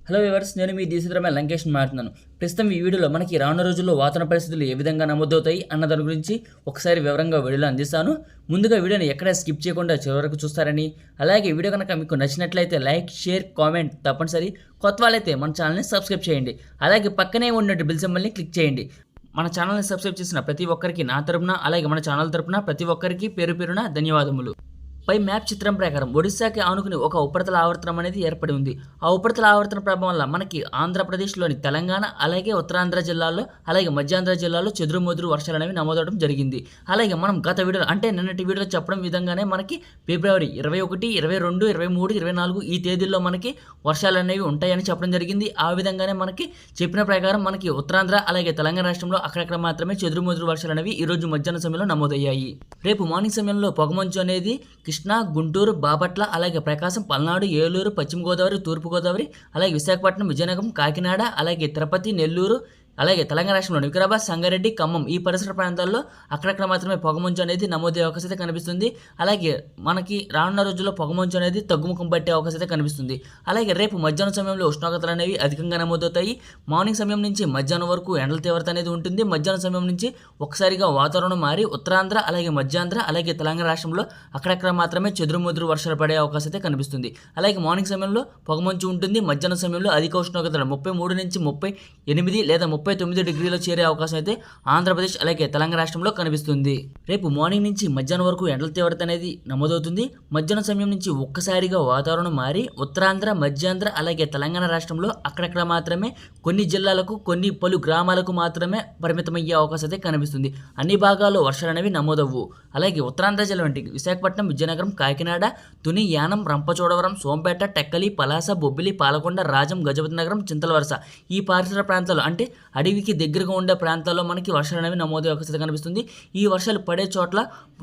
Hello viewers, నేను మీ డీసీద్రమ లంకేష్ మాట్లాడుతున్నాను. ప్రస్తుతం ఈ వీడియోలో మనకి రానున్న రోజుల్లో వాతావరణ పరిస్థితులు ఏ విధంగా నమోదవుతాయి అన్న దాని గురించి ఒకసారి వివరంగా వీడియోలో అందిస్తాను. ముందుగా వీడియోని ఎక్కడ స్కిప్ చేయకుండా చివరి వరకు చూస్తారని, అలాగే వీడియో కనుక మీకు నచ్చినట్లయితే లైక్, షేర్, కామెంట్ తప్పనిసరి. కొత్త వాళ్ళైతే మన ఛానల్ని సబ్స్క్రైబ్ చేయండి. అలాగే పక్కనే ఉన్నట్టు బిల్ సింబల్ని క్లిక్ చేయండి. మన ఛానల్ని సబ్స్క్రైబ్ చేసిన ప్రతి ఒక్కరికి నా తరపున, అలాగే మన ఛానల్ తరపున ప్రతి ఒక్కరికి పేరు పేరున ధన్యవాదములు. పై మ్యాప్ చిత్రం ప్రకారం ఒడిశాకి ఆనుకుని ఒక ఉపరితల ఆవర్తనం అనేది ఏర్పడి ఉంది. ఆ ఉపరితల ఆవర్తన ప్రభావం వల్ల మనకి ఆంధ్రప్రదేశ్లోని తెలంగాణ, అలాగే ఉత్తరాంధ్ర జిల్లాల్లో, అలాగే మధ్యాంధ్ర జిల్లాలో చెదురుమదురు వర్షాలు అనేవి నమోదవడం జరిగింది. అలాగే మనం గత వీడియోలో అంటే నిన్నటి వీడియోలో చెప్పడం విధంగానే మనకి ఫిబ్రవరి 21, 22, 23, 24 ఈ తేదీల్లో మనకి వర్షాలు అనేవి ఉంటాయని చెప్పడం జరిగింది. ఆ విధంగానే మనకి చెప్పిన ప్రకారం మనకి ఉత్తరాంధ్ర, అలాగే తెలంగాణ రాష్ట్రంలో అక్కడక్కడ మాత్రమే చెదురుమదురు వర్షాలు అనేవి ఈ రోజు మధ్యాహ్నం సమయంలో నమోదయ్యాయి. రేపు మార్నింగ్ సమయంలో పొగమంచు అనేది కృష్ణా, గుంటూరు, బాపట్ల, అలాగే ప్రకాశం, పల్నాడు, ఏలూరు, పశ్చిమ గోదావరి, తూర్పు గోదావరి, అలాగే విశాఖపట్నం, విజయనగరం, కాకినాడ, అలాగే తిరుపతి, నెల్లూరు, అలాగే తెలంగాణ రాష్ట్రంలో వికారాబాద్, సంగారెడ్డి, ఖమ్మం ఈ పరిసర ప్రాంతాల్లో అక్కడక్కడ మాత్రమే పొగమంచు అనేది నమోదయ్యే అవకాశం అయితే కనిపిస్తుంది. అలాగే మనకి రానున్న రోజుల్లో పొగమంచు అనేది తగ్గుముఖం పట్టే అవకాశం అయితే కనిపిస్తుంది. అలాగే రేపు మధ్యాహ్నం సమయంలో ఉష్ణోగ్రతలు అనేవి అధికంగా నమోదవుతాయి. మార్నింగ్ సమయం నుంచి మధ్యాహ్నం వరకు ఎండల తీవ్రత అనేది ఉంటుంది. మధ్యాహ్నం సమయం నుంచి ఒకసారిగా వాతావరణం మారి ఉత్తరాంధ్ర, అలాగే మధ్యాంధ్ర, అలాగే తెలంగాణ రాష్ట్రంలో అక్కడక్కడ మాత్రమే చెదురుమదురు వర్షాలు పడే అవకాశం అయితే కనిపిస్తుంది. అలాగే మార్నింగ్ సమయంలో పొగమంచు ఉంటుంది. మధ్యాహ్నం సమయంలో అధిక ఉష్ణోగ్రతలు 33 నుంచి 38 లేదా 39 డిగ్రీలో చేరే అవకాశం అయితే ఆంధ్రప్రదేశ్, అలాగే తెలంగాణ రాష్ట్రంలో కనిపిస్తుంది. రేపు మార్నింగ్ నుంచి మధ్యాహ్నం వరకు ఎండల తీవ్రత అనేది నమోదవుతుంది. మధ్యాహ్నం సమయం నుంచి ఒక్కసారిగా వాతావరణం మారి ఉత్తరాంధ్ర, మధ్యాంధ్ర, అలాగే తెలంగాణ రాష్ట్రంలో అక్కడక్కడ మాత్రమే కొన్ని జిల్లాలకు, కొన్ని పలు గ్రామాలకు మాత్రమే పరిమితమయ్యే అవకాశం అయితే కనిపిస్తుంది. అన్ని భాగాల్లో వర్షాలు అనేవి నమోదవ్వు. అలాగే ఉత్తరాంధ్ర జిల్లా వంటి విశాఖపట్నం, విజయనగరం, కాకినాడ, తుని, యానం, రంపచోడవరం, సోంపేట, టెక్కలి, పలాస, బొబ్బిలి, పాలకొండ, రాజం, గజపతి నగరం, చింతలవరస ఈ పరిసర ప్రాంతాలు అంటే అడవికి దగ్గరగా ఉండే ప్రాంతాల్లో మనకి వర్షాలు అనేవి నమోదయ్యే అవకాశం కనిపిస్తుంది. ఈ వర్షాలు పడే చోట్ల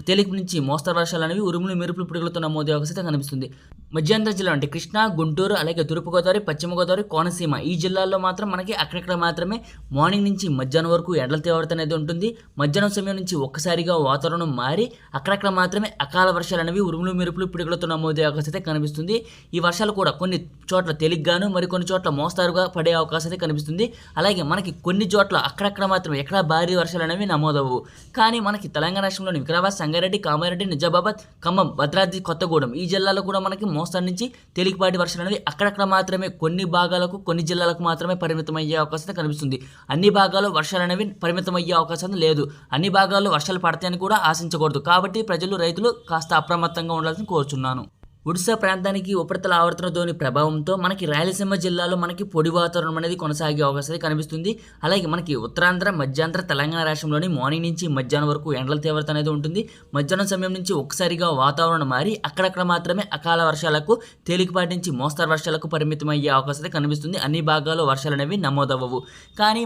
తేలిక నుంచి మోస్తరు వర్షాలు అనేవి ఉరుములు, మెరుపులు, పిడుగులతో నమోదయ్యే అవకాశం కనిపిస్తుంది. మధ్యాంధ్ర జిల్లా అంటే కృష్ణా, గుంటూరు, అలాగే తూర్పుగోదావరి, పశ్చిమ గోదావరి, కోనసీమ ఈ జిల్లాల్లో మాత్రం మనకి అక్కడక్కడ మాత్రమే మార్నింగ్ నుంచి మధ్యాహ్నం వరకు ఎండల తీవ్రత అనేది ఉంటుంది. మధ్యాహ్నం సమయం నుంచి ఒక్కసారిగా వాతావరణం మారి అక్కడక్కడ మాత్రమే అకాల వర్షాలు అనేవి ఉరుములు, మెరుపులు, పిడుగులతో నమోదయ్యే అవకాశం అయితే కనిపిస్తుంది. ఈ వర్షాలు కూడా కొన్ని చోట్ల తేలిగ్గాను, మరికొన్ని చోట్ల మోస్తారుగా పడే అవకాశం అయితే కనిపిస్తుంది. అలాగే మనకి కొన్ని చోట్ల అక్కడక్కడ మాత్రం ఎక్కడ భారీ వర్షాలు అనేవి నమోదవు. కానీ మనకి తెలంగాణ రాష్ట్రంలోని వికారాబాద్, సంగారెడ్డి, కామారెడ్డి, నిజామాబాద్, ఖమ్మం, భద్రాద్రి, కొత్తగూడెం ఈ జిల్లాలో కూడా మనకి మోస్తరు నుంచి తేలికపాటి వర్షాలు అనేవి అక్కడక్కడ మాత్రమే కొన్ని భాగాలకు, కొన్ని జిల్లాలకు మాత్రమే పరిమితమయ్యే అవకాశం కనిపిస్తుంది. అన్ని భాగాల్లో వర్షాలు అనేవి పరిమితమయ్యే అవకాశం లేదు. అన్ని భాగాల్లో వర్షాలు పడతాయని కూడా ఆశించకూడదు. కాబట్టి ప్రజలు, రైతులు కాస్త అప్రమత్తంగా ఉండాలని కోరుచున్నాను. ఒడిశా ప్రాంతానికి ఉపరితల ఆవర్తన ధోని ప్రభావంతో మనకి రాయలసీమ జిల్లాలో మనకి పొడి వాతావరణం అనేది కొనసాగే అవకాశం కనిపిస్తుంది. అలాగే మనకి ఉత్తరాంధ్ర, మధ్యాంధ్ర, తెలంగాణ రాష్ట్రంలోని మార్నింగ్ నుంచి మధ్యాహ్నం వరకు ఎండల తీవ్రత అనేది ఉంటుంది. మధ్యాహ్నం సమయం నుంచి ఒక్కసారిగా వాతావరణం మారి అక్కడక్కడ మాత్రమే అకాల వర్షాలకు, తేలికపాటి నుంచి మోస్తరు వర్షాలకు పరిమితమయ్యే అవకాశం కనిపిస్తుంది. అన్ని భాగాల్లో వర్షాలు అనేవి నమోదవ్వవు. కానీ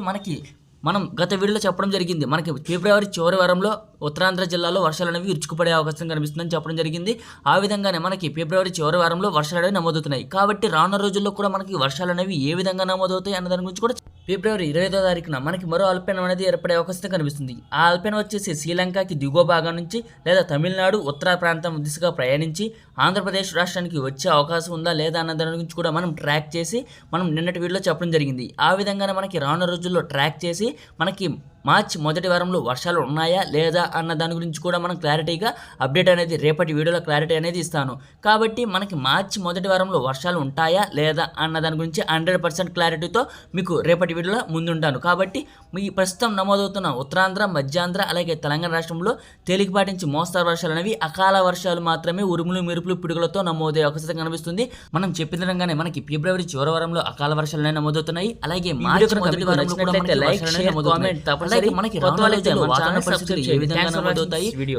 మనం గత వీడియోలో చెప్పడం జరిగింది, మనకి ఫిబ్రవరి చివరి వారంలో ఉత్తరాంధ్ర జిల్లాలో వర్షాలు అనేవి విరుచుకుపడే అవకాశం కనిపిస్తుందని చెప్పడం జరిగింది. ఆ విధంగానే మనకి ఫిబ్రవరి చివరి వారంలో వర్షాలు అనేవి నమోదవుతున్నాయి. కాబట్టి రానున్న రోజుల్లో కూడా మనకి వర్షాలు అనేవి ఏ విధంగా నమోదవుతాయి అన్న దాని గురించి కూడా ఫిబ్రవరి 25వ తారీఖున మనకి మరో అల్పీనం అనేది ఏర్పడే అవకాశం కనిపిస్తుంది. ఆ అల్పీనం వచ్చేసి శ్రీలంకకి దిగువ భాగం నుంచి లేదా తమిళనాడు ఉత్తర ప్రాంతం దిశగా ప్రయాణించి ఆంధ్రప్రదేశ్ రాష్ట్రానికి వచ్చే అవకాశం ఉందా లేదా అన్న దాని గురించి కూడా మనం ట్రాక్ చేసి మనం నిన్నటి వీడియోలో చెప్పడం జరిగింది. ఆ విధంగానే మనకి రానున్న రోజుల్లో ట్రాక్ చేసి మనకి మార్చి మొదటి వారంలో వర్షాలు ఉన్నాయా లేదా అన్న దాని గురించి కూడా మనం క్లారిటీగా అప్డేట్ అనేది రేపటి వీడియోలో క్లారిటీ అనేది ఇస్తాను. కాబట్టి మనకి మార్చి మొదటి వారంలో వర్షాలు ఉంటాయా లేదా అన్న దాని గురించి 100% క్లారిటీతో మీకు రేపటి వీడియోలో ముందుంటాను. కాబట్టి మీ ప్రస్తుతం నమోదవుతున్న ఉత్తరాంధ్ర, మధ్యాంధ్ర, అలాగే తెలంగాణ రాష్ట్రంలో తేలికపాటి నుంచి మోస్తరు వర్షాలు అనేవి అకాల వర్షాలు మాత్రమే ఉరుములు, మెరుపులు, పిడుగులతో నమోదయ్యే అవకాశం కనిపిస్తుంది. మనం చెప్పిన విధంగానే మనకి ఫిబ్రవరి చివరి వారంలో అకాల వర్షాలు అనేవి నమోదవుతున్నాయి. అలాగే మార్చి మొదటి వారంలో కూడా మనకి లైక్, షేర్, కామెంట్ తప్పనిసరి. మనకి వాతావరణ పరిస్థితులు ఏ విధంగా నమోదవుతాయి వీడియో